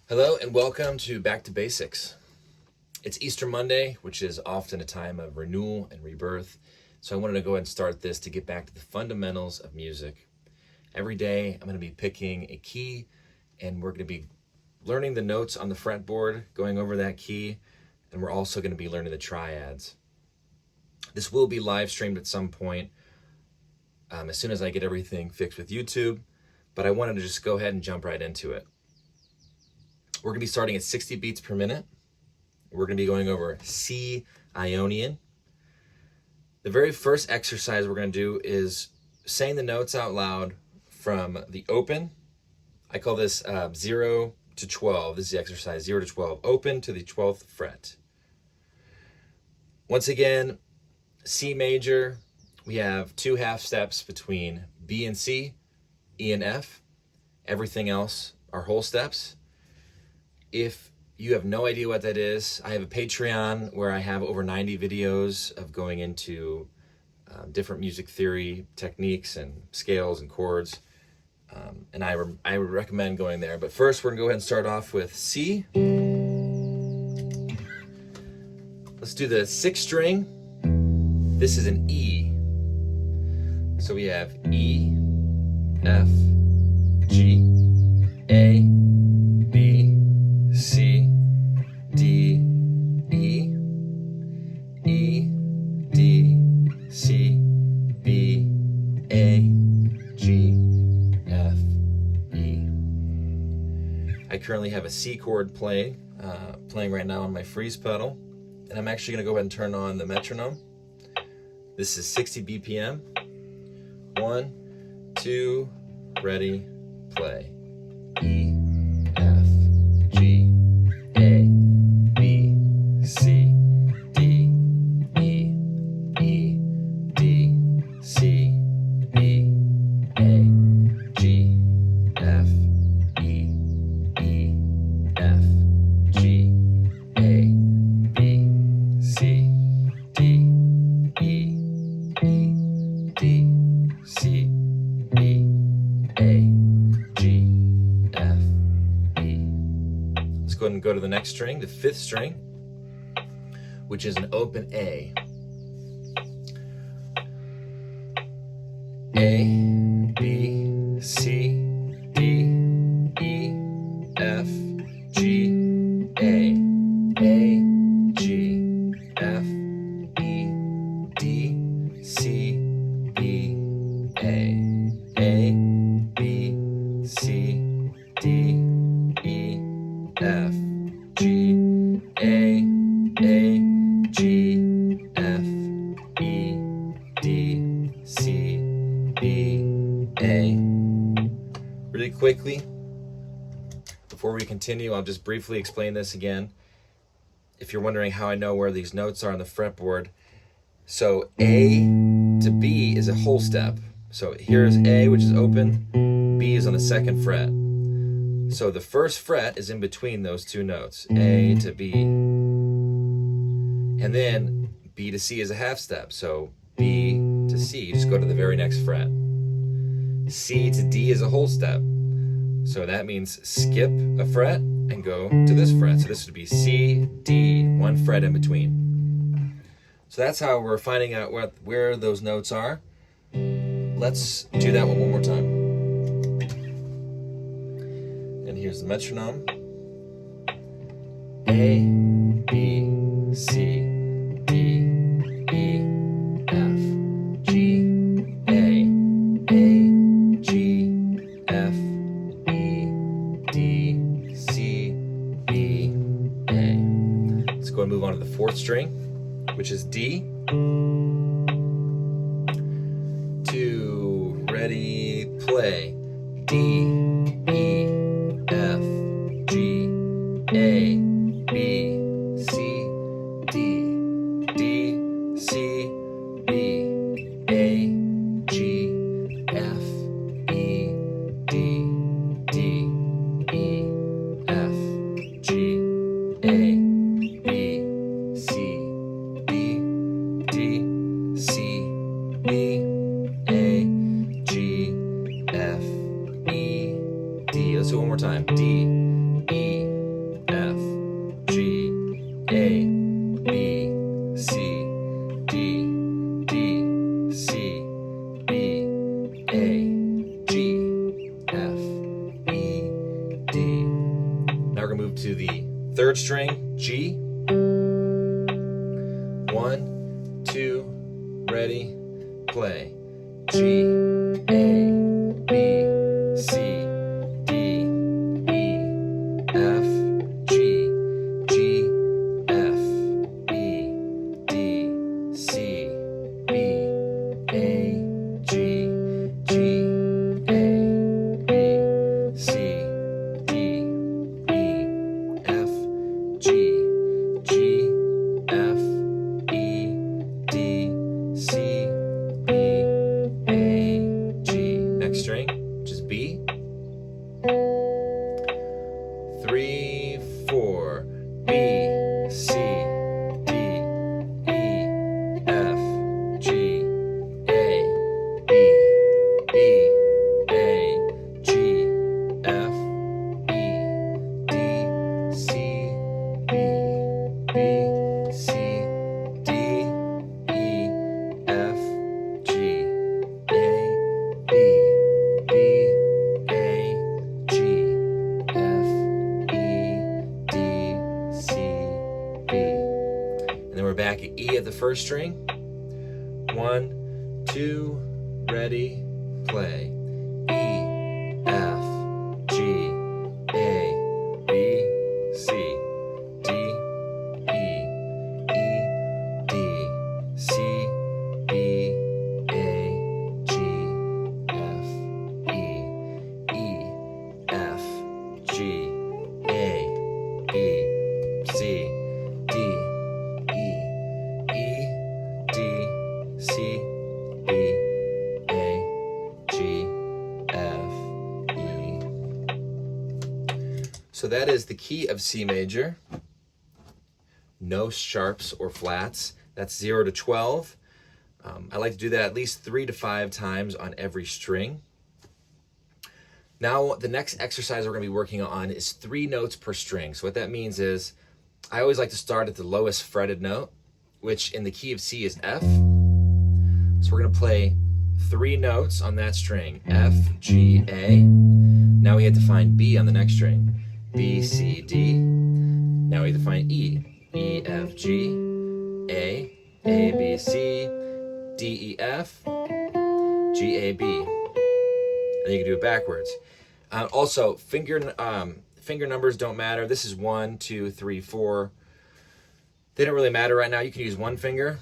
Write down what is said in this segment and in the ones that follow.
Hello and welcome to Back to Basics. It's Easter Monday, which is often a time of renewal and rebirth. So I wanted to go ahead and start this to get back to the fundamentals of music. Every day I'm going to be picking a key and we're going to be learning the notes on the fretboard, going over that key, and we're also going to be learning the triads. This will be live streamed at some point as soon as I get everything fixed with YouTube, but I wanted to just go ahead and jump right into it. We're going to be starting at 60 beats per minute. We're going to be going over C Ionian. The very first exercise we're going to do is saying the notes out loud from the open. I call this 0 to 12. This is the exercise 0 to 12. Open to the 12th fret. Once again, C major, we have two half steps between B and C, E and F. Everything else are whole steps. If you have no idea what that is, I have a Patreon where I have over 90 videos of going into different music theory techniques and scales and chords. And I would recommend going there. But first, we're going to go ahead and start off with C. Let's do the sixth string. This is an E. So we have E, F, G, A, B, C, D, E, E, D, C, B, A, G, F, E. I currently have a C chord playing right now on my freeze pedal, and I'm actually going to go ahead and turn on the metronome. This is 60 BPM. 1, 2, ready, play. E, F, G, A, B, C, D, E, E, D, C, B, A, G, F, E, E, F, G, A, B, C, D, E, E, D, C, B, A, G, F, E. Let's go ahead and go to the next string, the fifth string, which is an open A. A, B, C, D, E, F, G, A, G, F, E, D, C, B, A, B, C, D, E, F, G, A, G, F, E, D, C, B, A. Really quickly, before we continue, I'll just briefly explain this again. If you're wondering how I know where these notes are on the fretboard, so A to B is a whole step. So here's A, which is open, B is on the second fret. So the first fret is in between those two notes, A to B. And then B to C is a half step. So B to C, you just go to the very next fret. C to D is a whole step. So that means skip a fret and go to this fret. So this would be C, D, one fret in between. So that's how we're finding out where those notes are. Let's do that one more time. And here's the metronome. A, B, C, D, E, F, G, A, G, F, E, D, C, B, A. Let's go and move on to the fourth string, which is D. 2, ready, play. D, E, F, G, A, B, C, D, C, B, A, G, F, E, D, E, F, G, A, B, C, D, C, B, A, G, F, E, D. Let's do it one more time. D, E, A, B, C, D, D, C, B, A, G, F, E, D. Now we're going to move to the third string, G. 1, 2, ready, play. G, A, B, C, D, E, F, G, G, F, E, D, C, B, A, G, G, A, B, C, D, E, F, G, G, F, E, D, C, B, A, G. Next string, which is B. 3, 4, B, C, D, E, F, G, A, B, B, A, G, F, E, D, C, B, B, C, D, E, F, G, A, B, B, A, G, F, E, D, C, B. And then we're back at E of the first string. 1, 2, ready, play. E, F, G, A, B, C, D, E, D, C, B, A, G, F, E, F, G, A, B, C, D, E, D, C, B, A, G, F, E. So that is the key of C major. No sharps or flats. That's 0 to 12. I like to do that at least 3 to 5 times on every string. Now, the next exercise we're going to be working on is 3 notes per string. So what that means is I always like to start at the lowest fretted note, which in the key of C is F. So we're going to play 3 notes on that string, F, G, A. Now we have to find B on the next string, B, C, D. Now we have to find E, E, F, G, A, B, C, D, E, F, G, A, B. And you can do it backwards. Also, finger numbers don't matter. This is 1, 2, 3, 4. They don't really matter right now. You can use one finger.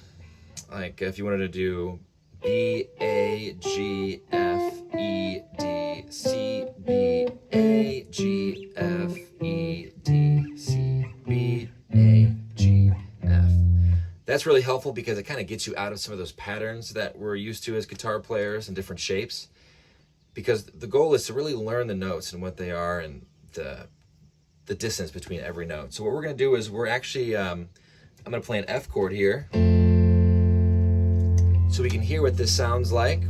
Like if you wanted to do B, A, G, F, E, D, C, B, A, G, F, E, D, C, B, A, G, F. That's really helpful because it kind of gets you out of some of those patterns that we're used to as guitar players and different shapes. Because the goal is to really learn the notes and what they are and the distance between every note. So what we're going to do is we're actually, I'm going to play an F chord here so we can hear what this sounds like.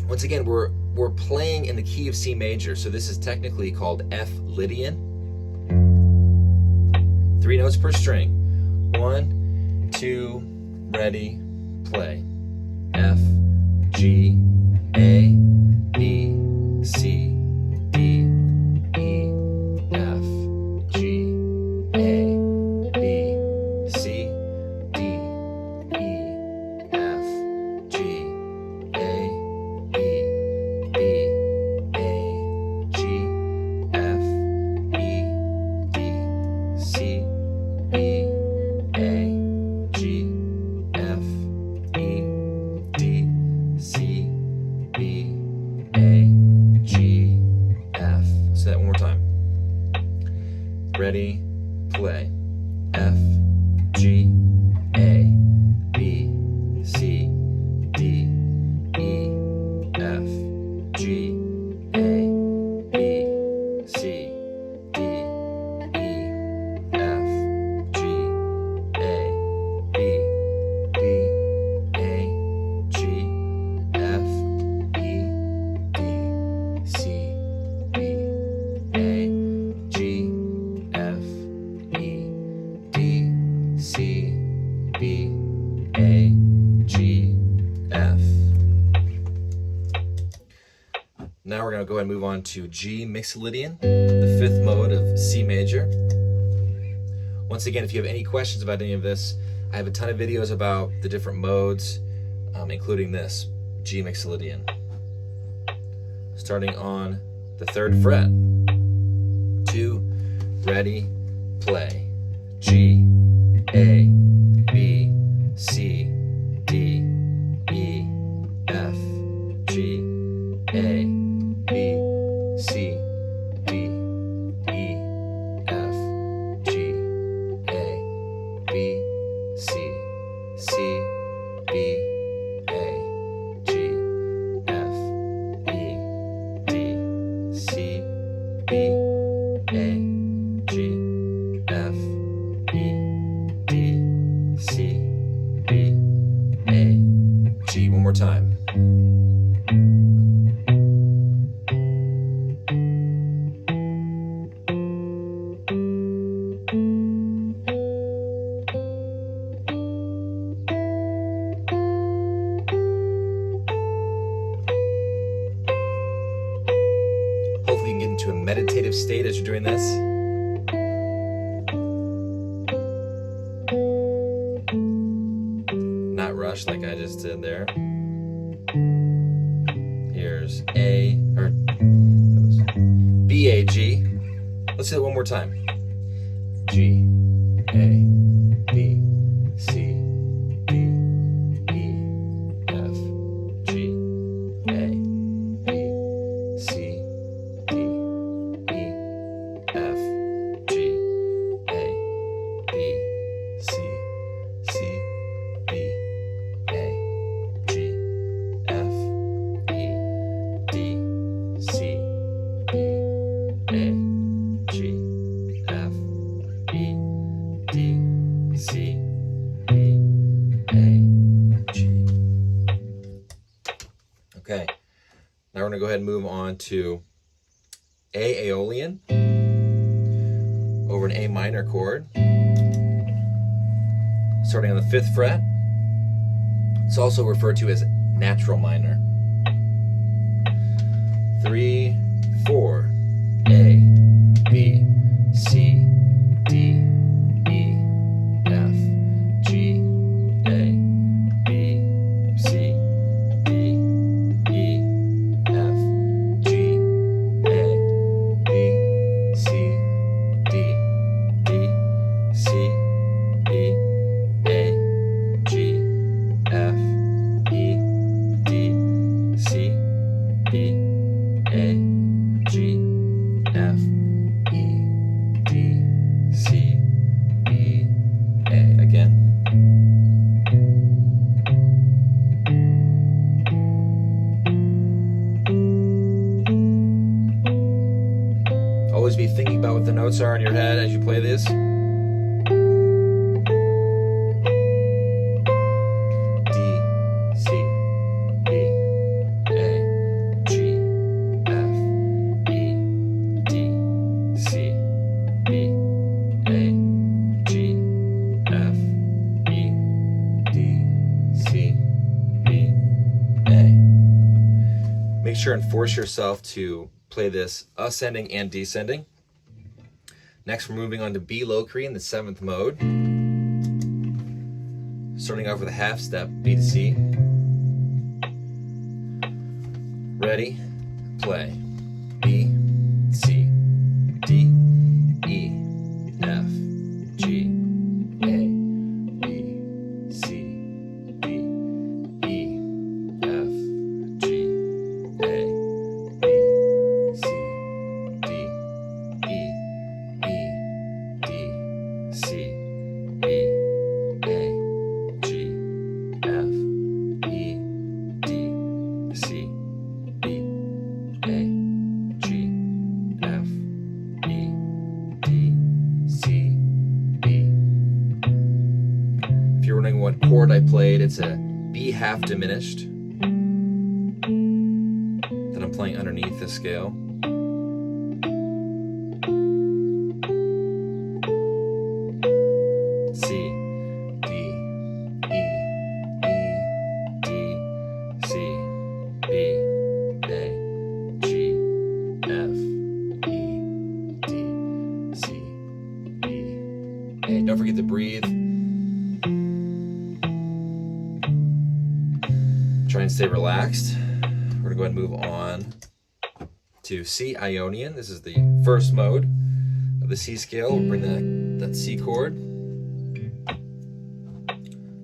Once again, we're playing in the key of C major, so this is technically called F Lydian. 3 notes per string. 1, 2, ready, play. F, G, A, B, C, D, E, F, G, A, B, C, D, E, F, G, A, B, B, A, G, F, E, D, C, B, A, G, F, E, D, C, B, A, G, F. Say that one more time. Ready, play. F, G, A, B, C, D, E, F, G, A, B, C, D, E, F, G, A, B, B, A, G, F, E, D, C, B, A, G, F, E, D, on to G Mixolydian, the fifth mode of C major. Once again, if you have any questions about any of this, I have a ton of videos about the different modes, including this, G Mixolydian. Starting on the 3rd fret. 2, ready, play. G, A, B, C, D, E, F, G, A, B, C, D, E, F, G, A, B, C, C, B, A, G, F, E, D, C, B, A, G, F, E, D, C, B, A, G. One more time. Hopefully you can get into a meditative state as you're doing this. Not rush like I just did there. Here's A, or that was B, A, G. Let's do it one more time. G, A, B, C, D, E, F, G, A, B, C, D, E, F, G, A, B, C, C, B, A, G, F, E, D, C, B, A, G, F, E, D, C, B, A, G. Okay, now we're going to go ahead and move on to A Aeolian over an A minor chord, starting on the 5th fret. It's also referred to as natural minor. 3, 4, A, B, C, D, E, F, G, A, B, C, D, E, F, G, A, B, C, D, D, C, B, A, G, F, E, D, C, B, A, G, F, E, D, C, B, A. Again. Always be thinking about what the notes are in your head as you play this. D, C, B, A, G, F, E, D, C, B, A, G, F, E, D, C, B, A. Make sure and force yourself to play this ascending and descending. Next, we're moving on to B Locrian in the 7th mode. Starting off with a half step, B to C. Ready, play. B, C, D, E, F, G, A, B, C, B, E, F, G, A, B, C, D, E, D, C, B, A, G, F, E, D, C, B, A, G, F, E, D, C, B. If you're wondering what chord I played, it's a B half diminished that I'm playing underneath the scale. C, D, E, D, C, B, A, G, F, Okay, don't forget to breathe. Try and stay relaxed. We're gonna go ahead and move on to C Ionian. This is the first mode of the C scale. We'll bring that C chord.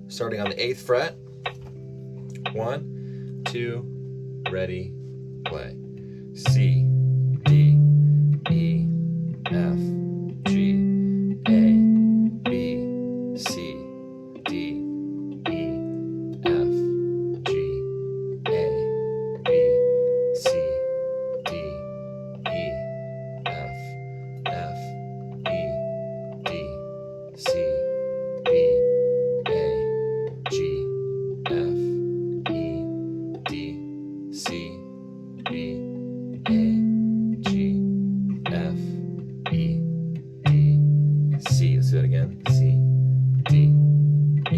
Starting on the 8th fret. 1, 2, ready, play. C, D, E, F, G, A, B, C, D, E, F, G, A, B, C, D, E, F, E, D, C, B, A, G, F, E, D, C, B, A, G, F, E, D, C. Let's do that again. C, D, E.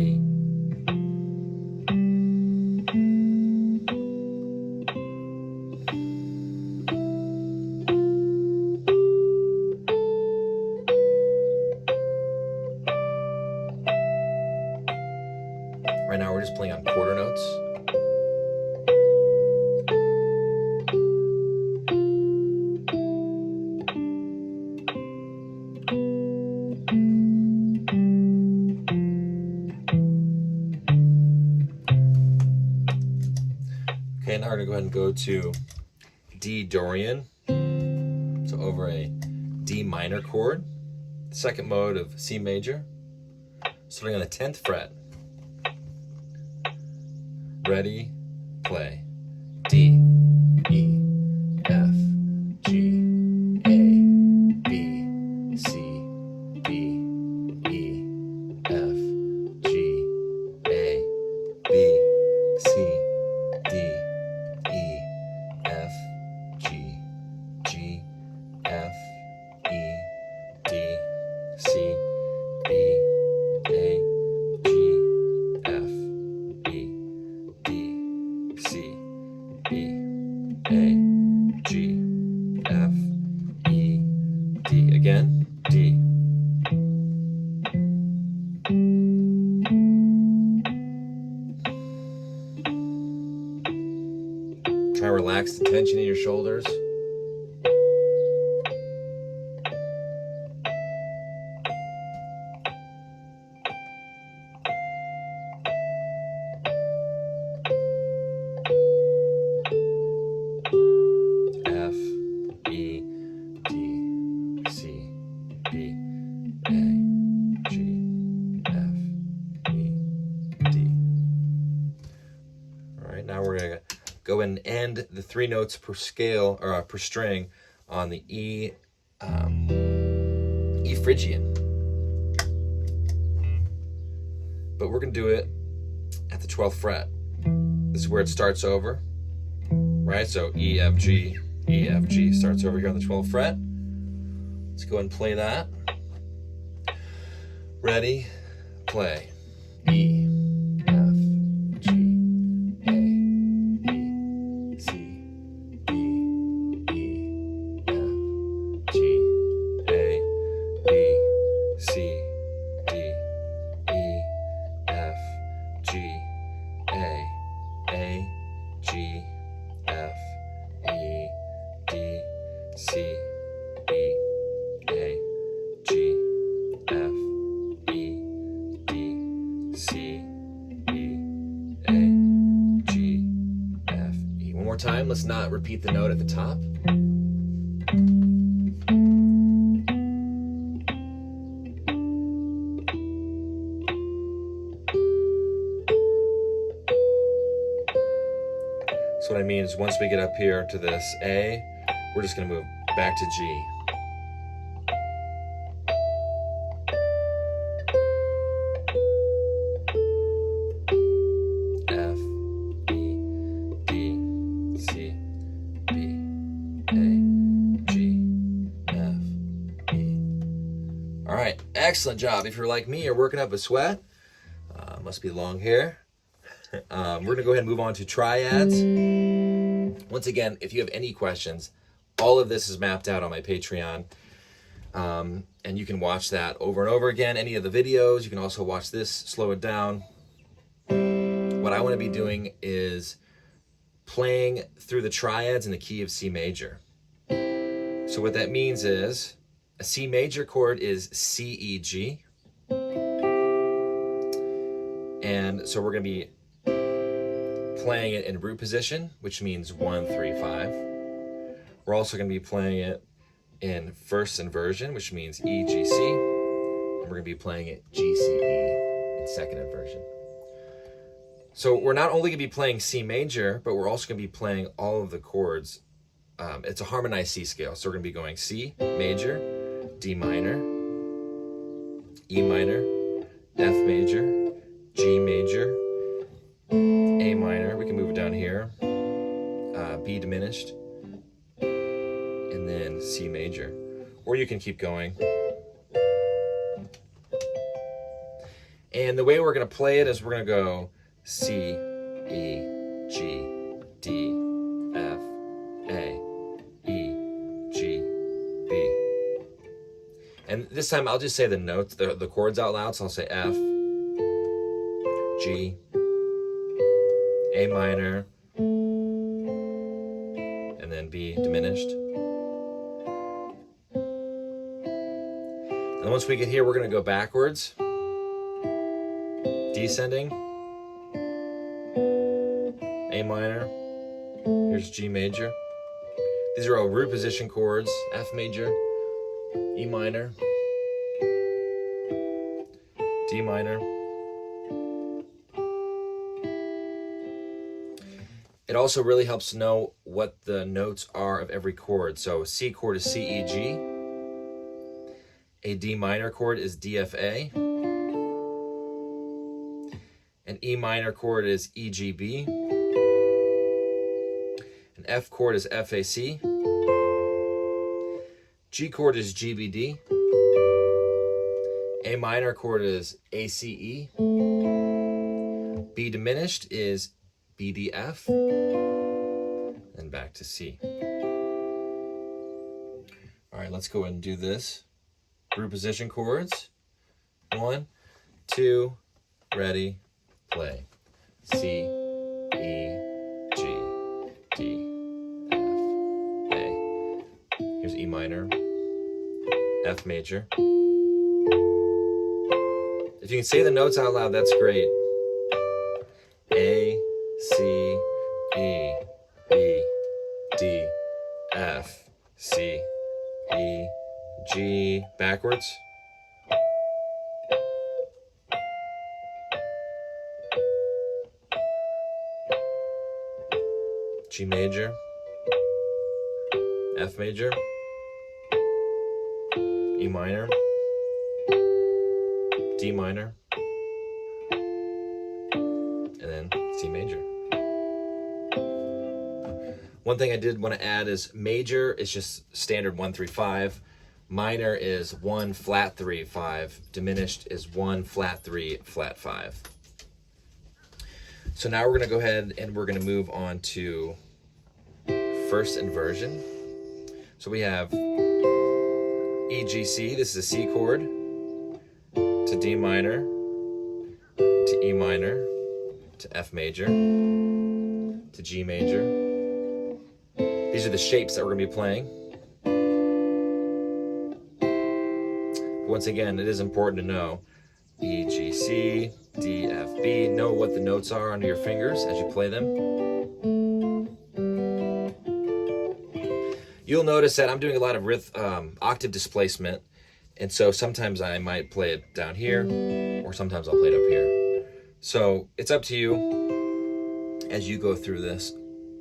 Right now we're just playing on quarter notes. Okay, now we're gonna go ahead and go to D Dorian. So over a D minor chord. Second mode of C major. Starting on the 10th fret. Ready, play. D, E, F, G, A, B, C, D, E, F, G, A, B, C, D, E, F, G, G, F, E, D, C, B, A, G, F, E, D, C, B, A, G, F, E, D. Again, D. Try to relax the tension in your shoulders. F, E, D, C, B, A, G, F, E, D. All right, now we're gonna go and end the 3 notes per scale or per string on the E Phrygian. But we're gonna do it at the 12th fret. This is where it starts over, right? So E, F, G starts over here on the 12th fret. Let's go ahead and play that. Ready, play. E, F, G, A, B, C, D, E, F, G, A, B, C, D, E, F, G, A, G, F, E, D, C, B, A, G, F, E, D, C, B, A, G, F, E. One more time, let's not repeat the note at the top. So what I mean is once we get up here to this A, we're just gonna move back to G. F, E, D, C, B, A, G, F, E. All right, excellent job. If you're like me, you're working up a sweat. Must be long hair. We're gonna go ahead and move on to triads. Once again, if you have any questions, all of this is mapped out on my Patreon. And you can watch that over and over again, any of the videos. You can also watch this, slow it down. What I want to be doing is playing through the triads in the key of C major. So what that means is a C major chord is C, E, G. And so we're going to be playing it in root position, which means 1, 3, 5. We're also going to be playing it in first inversion, which means E, G, C. And we're going to be playing it G, C, E in second inversion. So we're not only going to be playing C major, but we're also going to be playing all of the chords. It's a harmonized C scale. So we're going to be going C major, D minor, E minor, F major, G major, A minor. We can move it down here. B diminished. And then C major. Or you can keep going. And the way we're going to play it is we're going to go C, E, G, D, F, A, E, G, B. And this time I'll just say the notes, the chords out loud. So I'll say F, G, A minor, and then B diminished. And once we get here, we're going to go backwards, descending, A minor, here's G major. These are all root position chords, F major, E minor, D minor. It also really helps to know what the notes are of every chord. So C chord is C, E, G. A D minor chord is D, F, A. An E minor chord is E, G, B. An F chord is F, A, C. G chord is G, B, D. A minor chord is A, C, E. B diminished is B, D, F. And back to C. All right, let's go ahead and do this. Root position chords. 1, 2, ready, play. C, E, G, D, F, A. Here's E minor, F major. If you can say the notes out loud, that's great. A, C, E, B, D, F, C, E, G, backwards. G major, F major, E minor, D minor, and then C major. One thing I did want to add is major is just standard 1, 3, 5. Minor is 1, flat 3, 5. Diminished is 1, flat 3, flat 5. So now we're going to go ahead and we're going to move on to first inversion. So we have E, G, C. This is a C chord to D minor, to E minor, to F major, to G major. These are the shapes that we're going to be playing. Once again, it is important to know E, G, C, D, F, B. Know what the notes are under your fingers as you play them. You'll notice that I'm doing a lot of octave displacement, and so sometimes I might play it down here, or sometimes I'll play it up here. So it's up to you as you go through this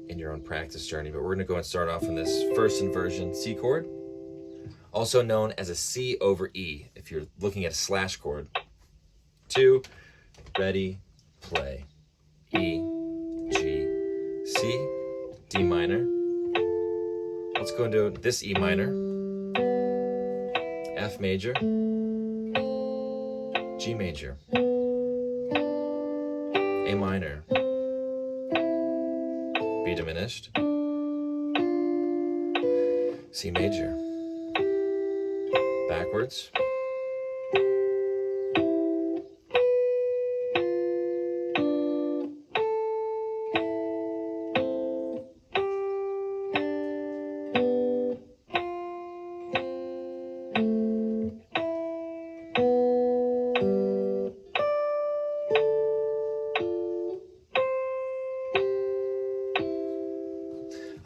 in your own practice journey, but we're going to go and start off in this first inversion C chord, also known as a C over E, if you're looking at a slash chord. 2, ready, play. E, G, C, D minor. Let's go into this E minor, F major, G major, A minor, B diminished, C major, backwards.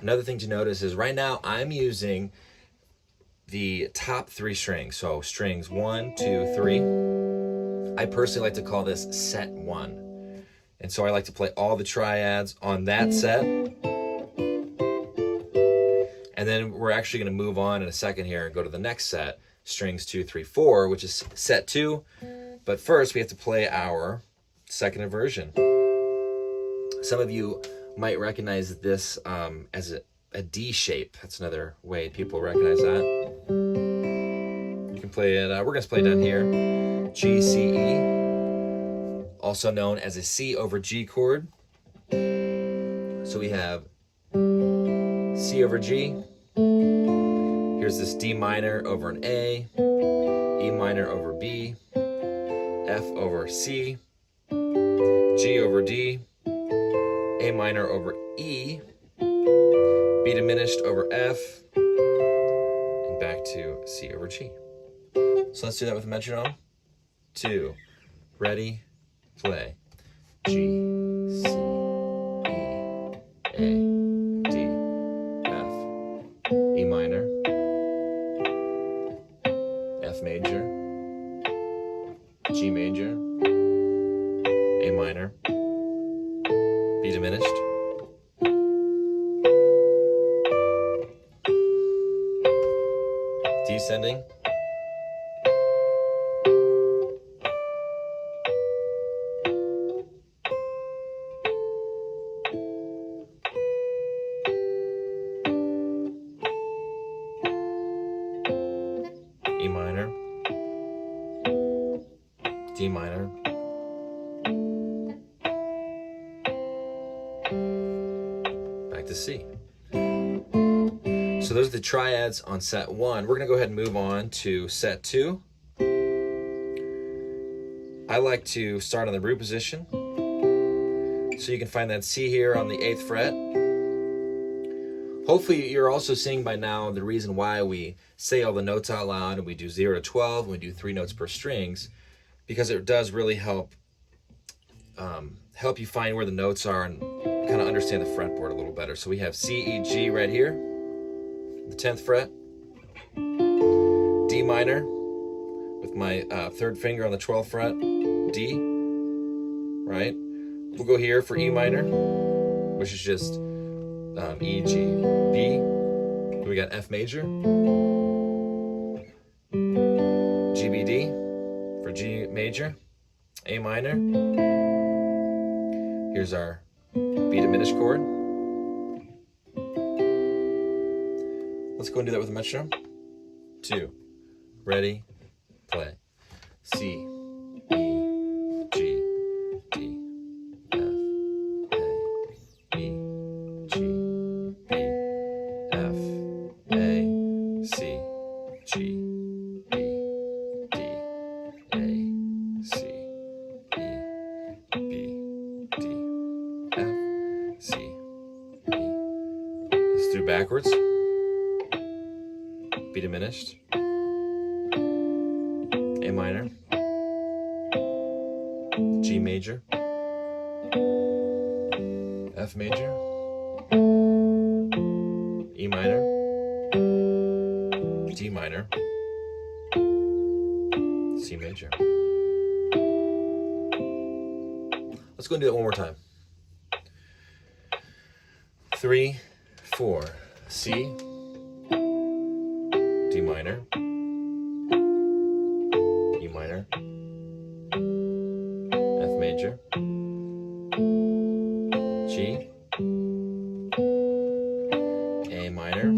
Another thing to notice is right now I'm using the top 3 strings. So strings 1, 2, 3. I personally like to call this set 1. And so I like to play all the triads on that set. And then we're actually going to move on in a second here and go to the next set, strings 2, 3, 4, which is set 2. But first we have to play our second inversion. Some of you might recognize this as a D shape. That's another way people recognize that. You can play it, we're going to play it down here. G, C, E, also known as a C over G chord. So we have C over G. Here's this D minor over an A, E minor over B, F over C, G over D, A minor over E, B diminished over F, and back to C over G. So let's do that with a metronome. 2, ready, play. G, C, E, A, D, F, E minor, F major, G major, A minor, B diminished, descending, E minor, D minor, back to C. So those are the triads on set 1. We're going to go ahead and move on to set 2. I like to start on the root position. So you can find that C here on the 8th fret. Hopefully you're also seeing by now the reason why we say all the notes out loud and we do 0 to 12 and we do 3 notes per strings, because it does really help you find where the notes are and kind of understand the fretboard a little better. So we have C, E, G right here, the 10th fret, D minor with my 3rd finger on the 12th fret, D, right? We'll go here for E minor, which is just E, G, B. We got F major, G, B, D for G major, A minor. Here's our B diminished chord. Let's go and do that with a metronome. 2, ready, play. C, E, G, D, F, A, E, G, B, F, A, C, G, B, D, A, C, E, B, D, F, C, E. Let's do backwards. B diminished, A minor, G major, F major, E minor, D minor, C major. Let's go and do that one more time. 3, 4, C, D minor, E minor, F major, G, A minor,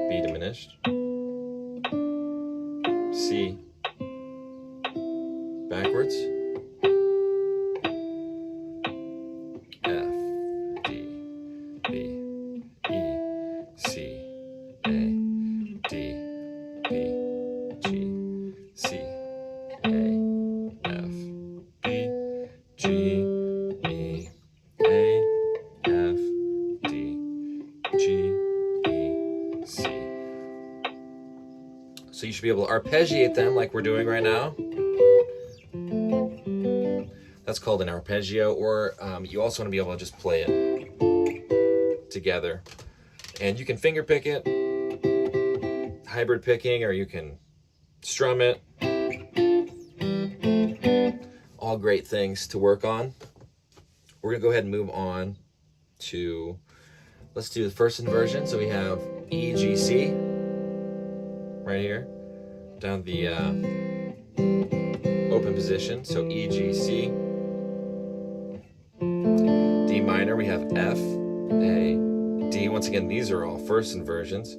B diminished, C, backwards, F, D, B, E, C, A, D, B, G, C, A, F, B, G, E, A, F, D, G, E, C. So you should be able to arpeggiate them like we're doing right now. That's called an arpeggio, or you also want to be able to just play it together. And you can finger pick it, hybrid picking, or you can strum it. All great things to work on. We're gonna go ahead and move on to, let's do the first inversion. So we have E, G, C right here, down the open position. So E, G, C. D minor, we have F, A, D. Once again, these are all first inversions.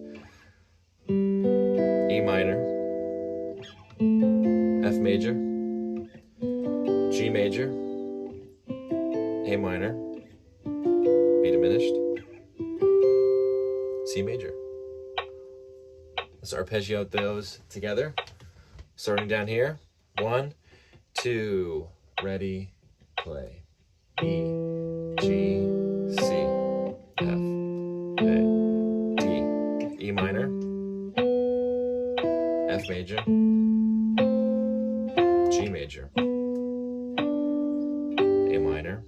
E minor, F major, G major, A minor, B diminished, C major. Let's arpeggio those together. Starting down here. 1, 2, ready, play. E, G, C, F, A, D, E minor, F major, G major, A minor.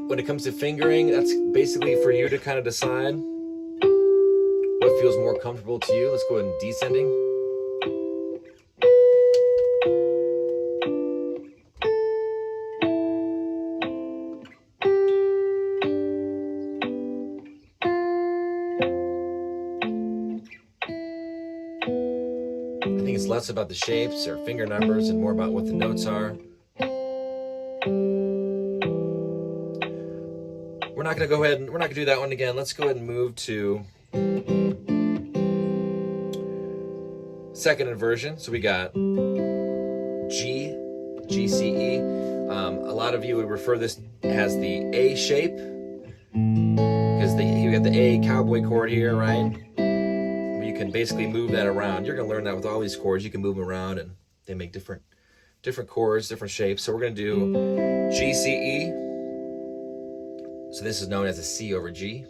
When it comes to fingering, that's basically for you to kind of decide what feels more comfortable to you. Let's go ahead and descending. I think it's less about the shapes or finger numbers and more about what the notes are. We're not going to go ahead and we're not going to do that one again. Let's go ahead and move to second inversion. So we got G, G, C, E. A lot of you would refer this as the A shape because you got the A cowboy chord here, right? You can basically move that around. You're going to learn that with all these chords. You can move them around and they make different chords, different shapes. So we're going to do G, C, E. So this is known as a C over G.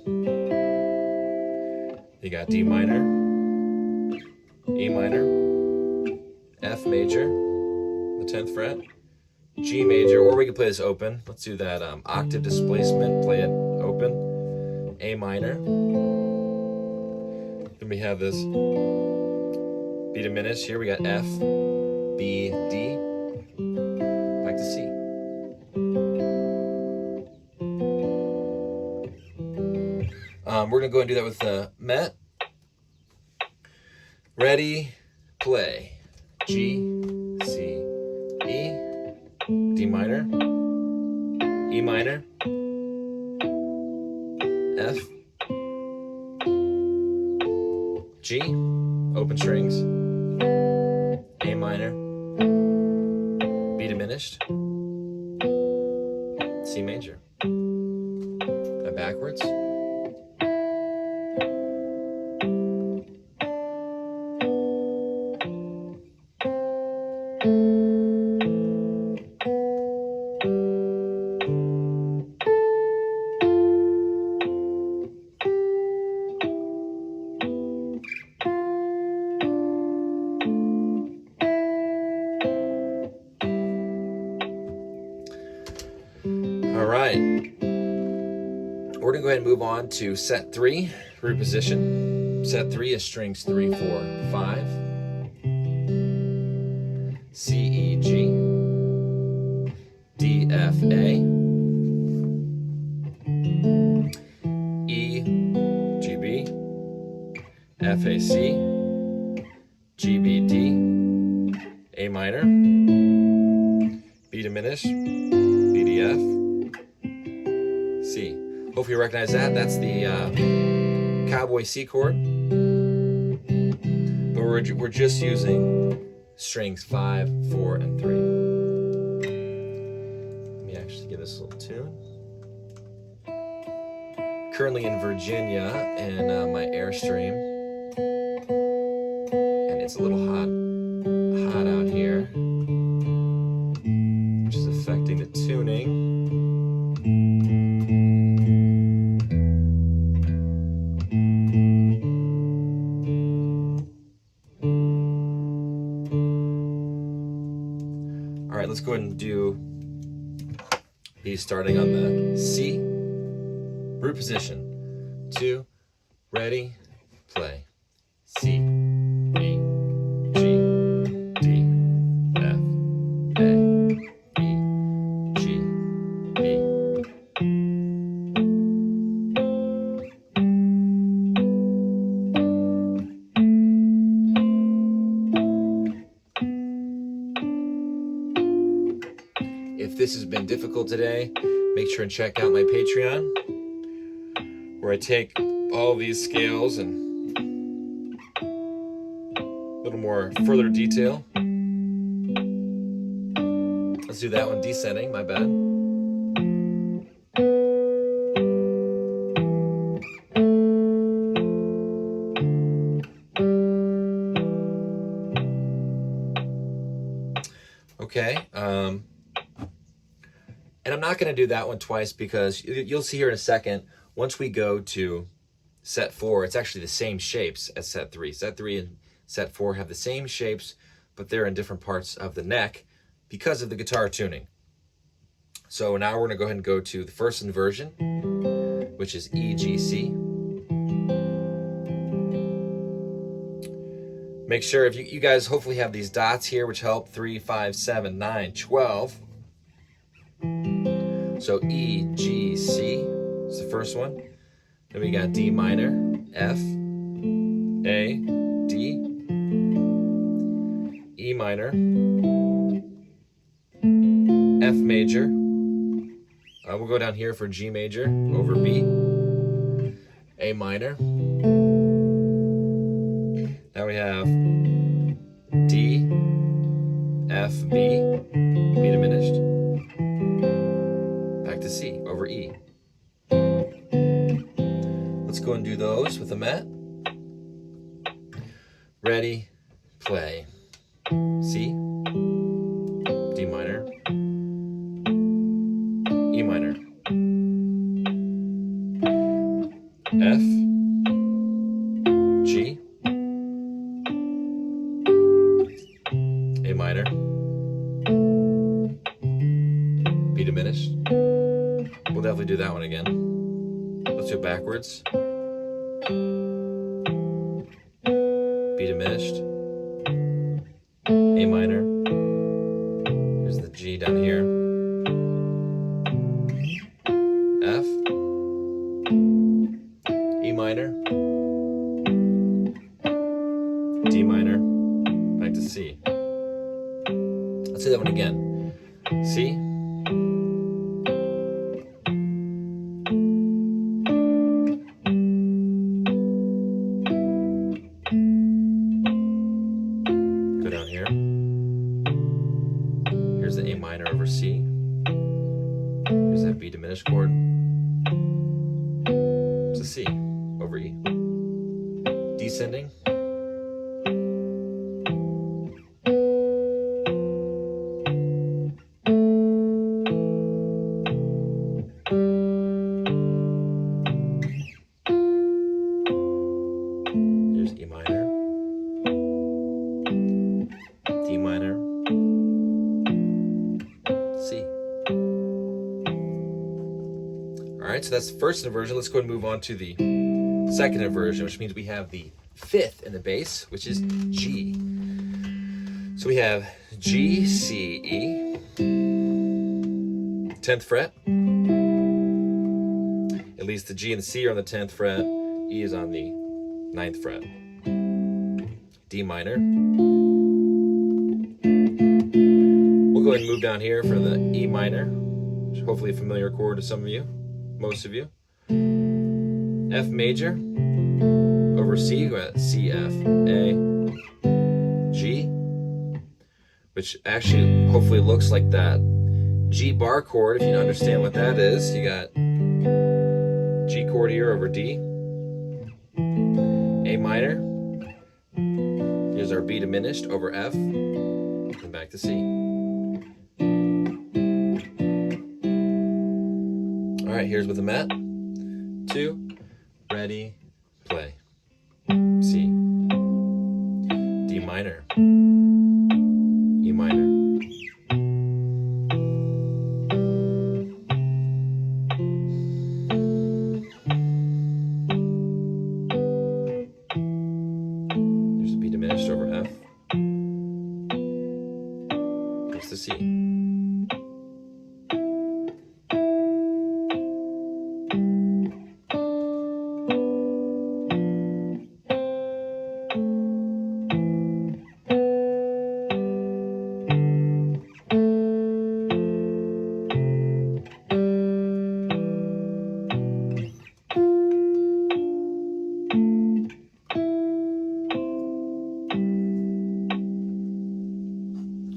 You got D minor, E minor, F major, the 10th fret, G major, or we could play this open. Let's do that octave displacement, play it open, A minor. Then we have this B diminished. Here we got F, B, D, back to C. We're going to go and do that with the Met. Ready, play. G, C, E, D minor, E minor, F, G, open strings, A minor, B diminished, C major. And backwards. All right, we're gonna go ahead and move on to set 3, root position. Set 3 is strings 3, 4, 5, C, E, G, D, F, A, E, G, B, F, A, C, G, B, D, A minor, B diminished, B, D, F, C. Hopefully you recognize that. That's the cowboy C chord. But we're just using strings 5, 4, and 3. Let me actually give this a little tune. Currently in Virginia in my Airstream. it's a little hot out here, which is affecting the tuning. All right, let's go ahead and do these starting on the C root position. 2, ready, play. C, E, G, D, F, A, E, G, B. If this has been difficult today, make sure and check out my Patreon, where I take all these scales and a little more further detail. Let's do that one descending, my bad. Okay, and I'm not going to do that one twice because you'll see here in a second, once we go to set 4, it's actually the same shapes as set 3. Set 3 and set 4 have the same shapes, but they're in different parts of the neck because of the guitar tuning. So now we're going to go ahead and go to the first inversion, which is E, G, C. Make sure, if you guys hopefully have these dots here, which help, 3, 5, 7, 9, 12. So E, G, C is the first one. Then we got D minor, F, A, D, E minor, F major. We'll go down here for G major over B, A minor. Now we have D, F, B, B diminished. Back to C over E. Let's go and do those with the Met. Ready, play. C, D minor, E minor, F, G, A minor, B diminished. We'll definitely do that one again. Let's do it backwards. B diminished, A minor, here's the G down here, F, E minor, D minor, back to C. Let's do that one again. C, down here. Here's the A minor over C. Here's that B diminished chord. It's a C over E. Descending. Here's E minor. D minor, C. All right, so that's the first inversion. Let's go ahead and move on to the second inversion, which means we have the 5th in the bass, which is G. So we have G, C, E, 10th fret. At least the G and the C are on the 10th fret. E is on the 9th fret. D minor. We'll go ahead and move down here for the E minor, which is hopefully a familiar chord to some of you, most of you. F major over C, go at C, F, A, G, which actually hopefully looks like that G bar chord. If you understand what that is, you got G chord here over D, A minor, here's Here's our B diminished over F, and back to C. All right, here's with the mat. 2, ready, play. C, D minor, E minor. There's the B diminished over F. Here's the C.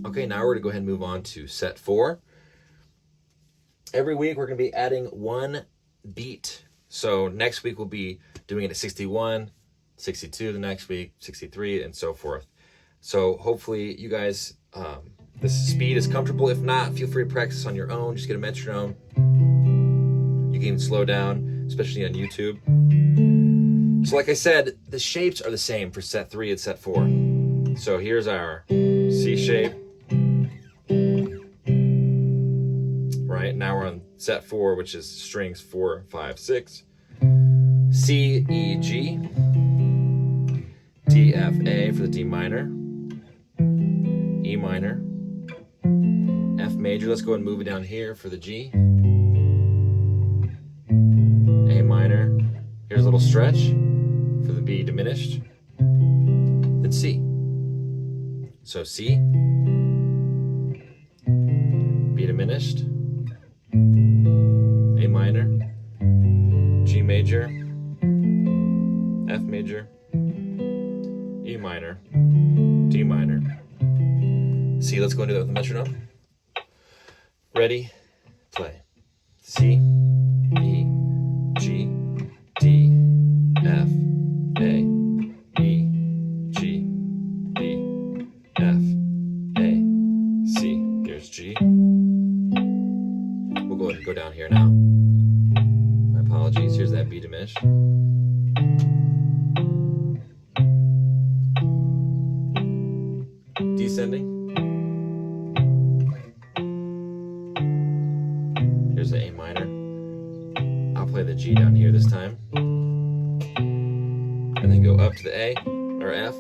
Okay, now we're going to go ahead and move on to set 4. Every week we're going to be adding one beat. So next week we'll be doing it at 61, 62 the next week, 63, and so forth. So hopefully you guys, this speed is comfortable. If not, feel free to practice on your own. Just get a metronome. You can even slow down, especially on YouTube. So like I said, the shapes are the same for set 3 and set 4. So here's our C shape. Right, now we're on set 4, which is strings 4, 5, 6. C, E, G. D, F, A for the D minor. E minor. F major, let's go and move it down here for the G. A minor. Here's a little stretch for the B diminished. Then C. So C. B diminished. A minor, G major, F major, E minor, D minor, C. Let's go into that with the metronome. Ready, play. C, E, G, D, F, A, E, G, D, F, A, C. Here's G. We'll go ahead and go down here now. My apologies. Here's that B diminished. Descending. Here's the A minor. I'll play the G down here this time. And then go up to the A or F.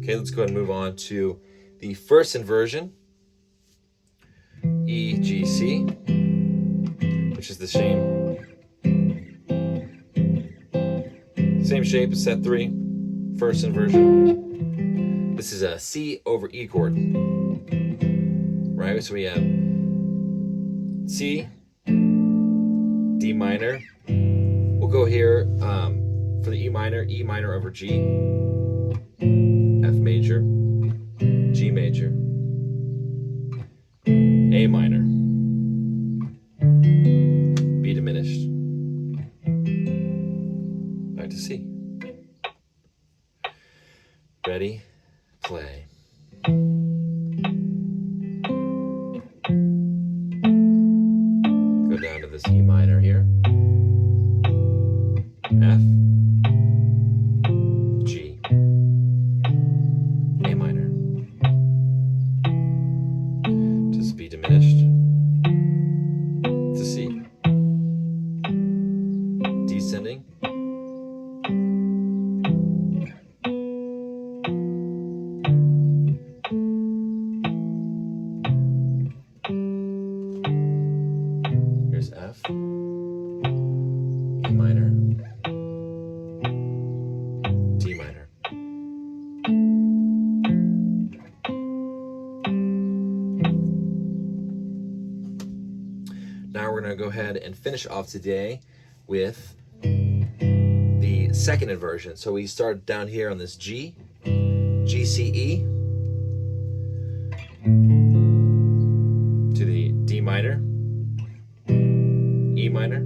Okay, let's go ahead and move on to the first inversion, E, G, C, which is the same shape as set 3, first inversion. This is a C over E chord, right? So we have C, D minor. We'll go here for the E minor over G, F major, G major, A minor, B diminished, back to C. Ready, play. Go down to this E minor here, F, G, A minor, to B diminished, to C, descending, here's F, E minor, D minor. Now we're going to go ahead and finish off today with the second inversion. So we start down here on this G, G, C, E. minor,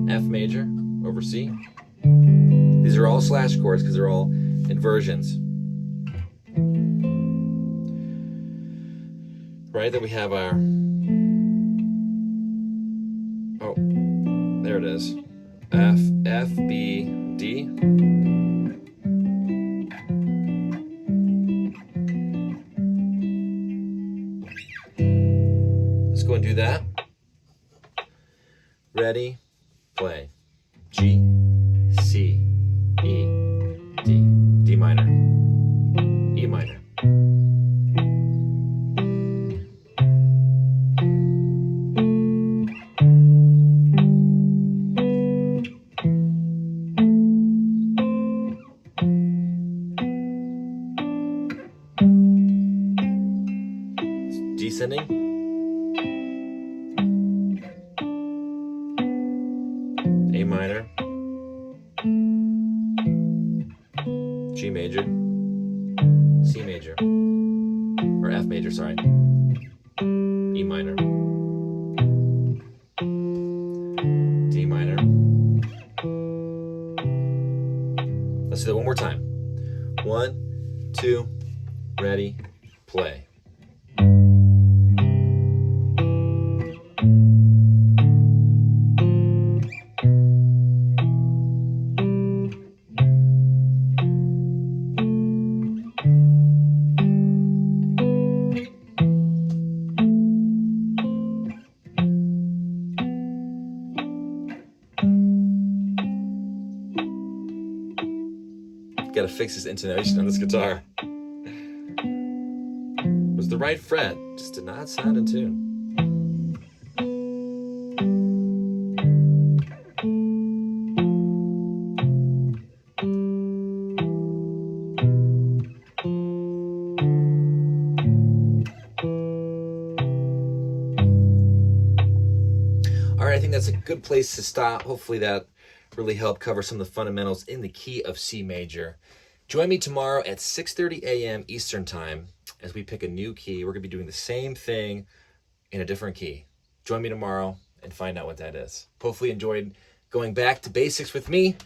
F major over C. These are all slash chords because they're all inversions. Right, then we have our, oh, there it is. F, B, D. Let's go and do that. Ready, play. G, C, E, D, D minor, E minor. Descending. A minor, G major, C major, or F major, sorry, E minor, D minor. Let's do that one more time. 1, 2, ready, play. Gotta fix this intonation on this guitar. It was the right fret, just did not sound in tune. All right, I think that's a good place to stop. Hopefully that really helped cover some of the fundamentals in the key of C major. Join me tomorrow at 6:30 a.m. Eastern Time as we pick a new key. We're going to be doing the same thing in a different key. Join me tomorrow and find out what that is. Hopefully you enjoyed going back to basics with me.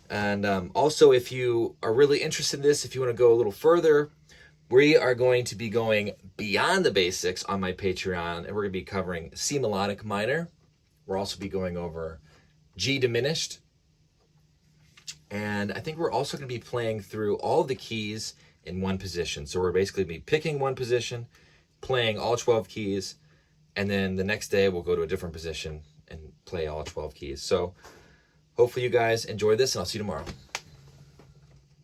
And also, if you are really interested in this, if you want to go a little further, we are going to be going beyond the basics on my Patreon, and we're going to be covering C melodic minor. We'll also be going over G diminished. And I think we're also going to be playing through all the keys in one position. So we're basically be picking one position, playing all 12 keys, and then the next day we'll go to a different position and play all 12 keys. So hopefully you guys enjoy this, and I'll see you tomorrow.